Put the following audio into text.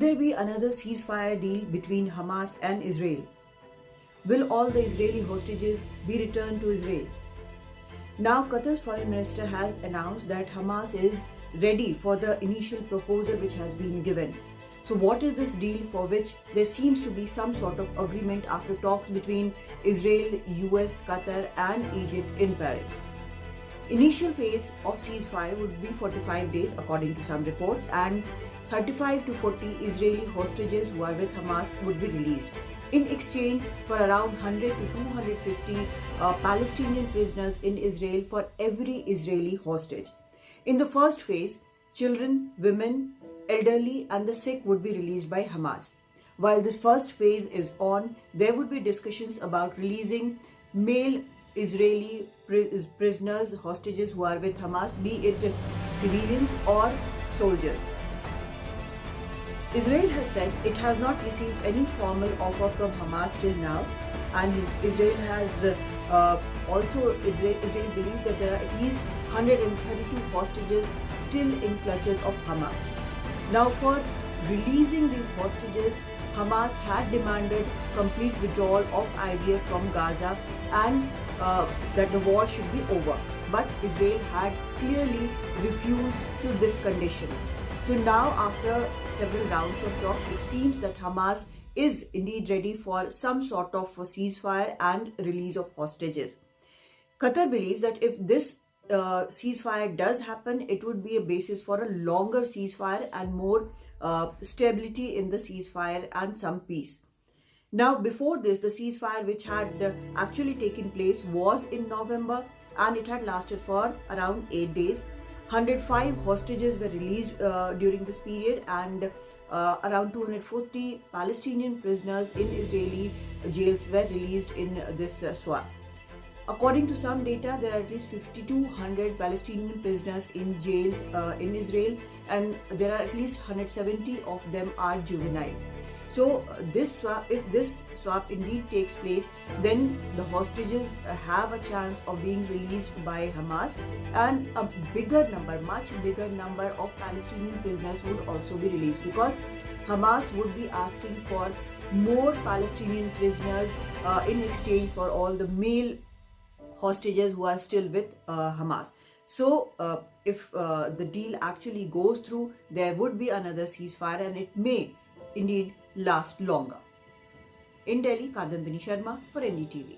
there be another ceasefire deal between Hamas and Israel? Will all the Israeli hostages be returned to Israel? Now, Qatar's foreign minister has announced that Hamas is ready for the initial proposal which has been given. So what is this deal for which there seems to be some sort of agreement after talks between Israel, US, Qatar and Egypt in Paris? Initial phase of ceasefire would be 45 days according to some reports, and 35 to 40 Israeli hostages who are with Hamas would be released in exchange for around 100 to 250 Palestinian prisoners in Israel for every Israeli hostage. In the first phase, children, women, elderly and the sick would be released by Hamas. While this first phase is on, there would be discussions about releasing male Israeli prisoners, hostages who are with Hamas, be it civilians or soldiers. Israel has said it has not received any formal offer from Hamas till now, and Israel believes that there are at least 132 hostages still in clutches of Hamas. Now, for releasing these hostages, Hamas had demanded complete withdrawal of IDF from Gaza and that the war should be over. But Israel had clearly refused to this condition. So now, after several rounds of talks, it seems that Hamas is indeed ready for some sort of a ceasefire and release of hostages. Qatar believes that if this ceasefire does happen, it would be a basis for a longer ceasefire and more stability in the ceasefire and some peace. Now, before this, the ceasefire which had actually taken place was in November and it had lasted for around 8 days. 105 hostages were released during this period, and around 240 Palestinian prisoners in Israeli jails were released in this swap. According to some data, there are at least 5,200 Palestinian prisoners in jail in Israel, and there are at least 170 of them are juvenile. So if this swap indeed takes place, then the hostages have a chance of being released by Hamas, and a much bigger number of Palestinian prisoners would also be released, because Hamas would be asking for more Palestinian prisoners in exchange for all the male hostages who are still with Hamas. So if the deal actually goes through, there would be another ceasefire and it may indeed last longer. In Delhi, Kadambini, Sharma for NDTV.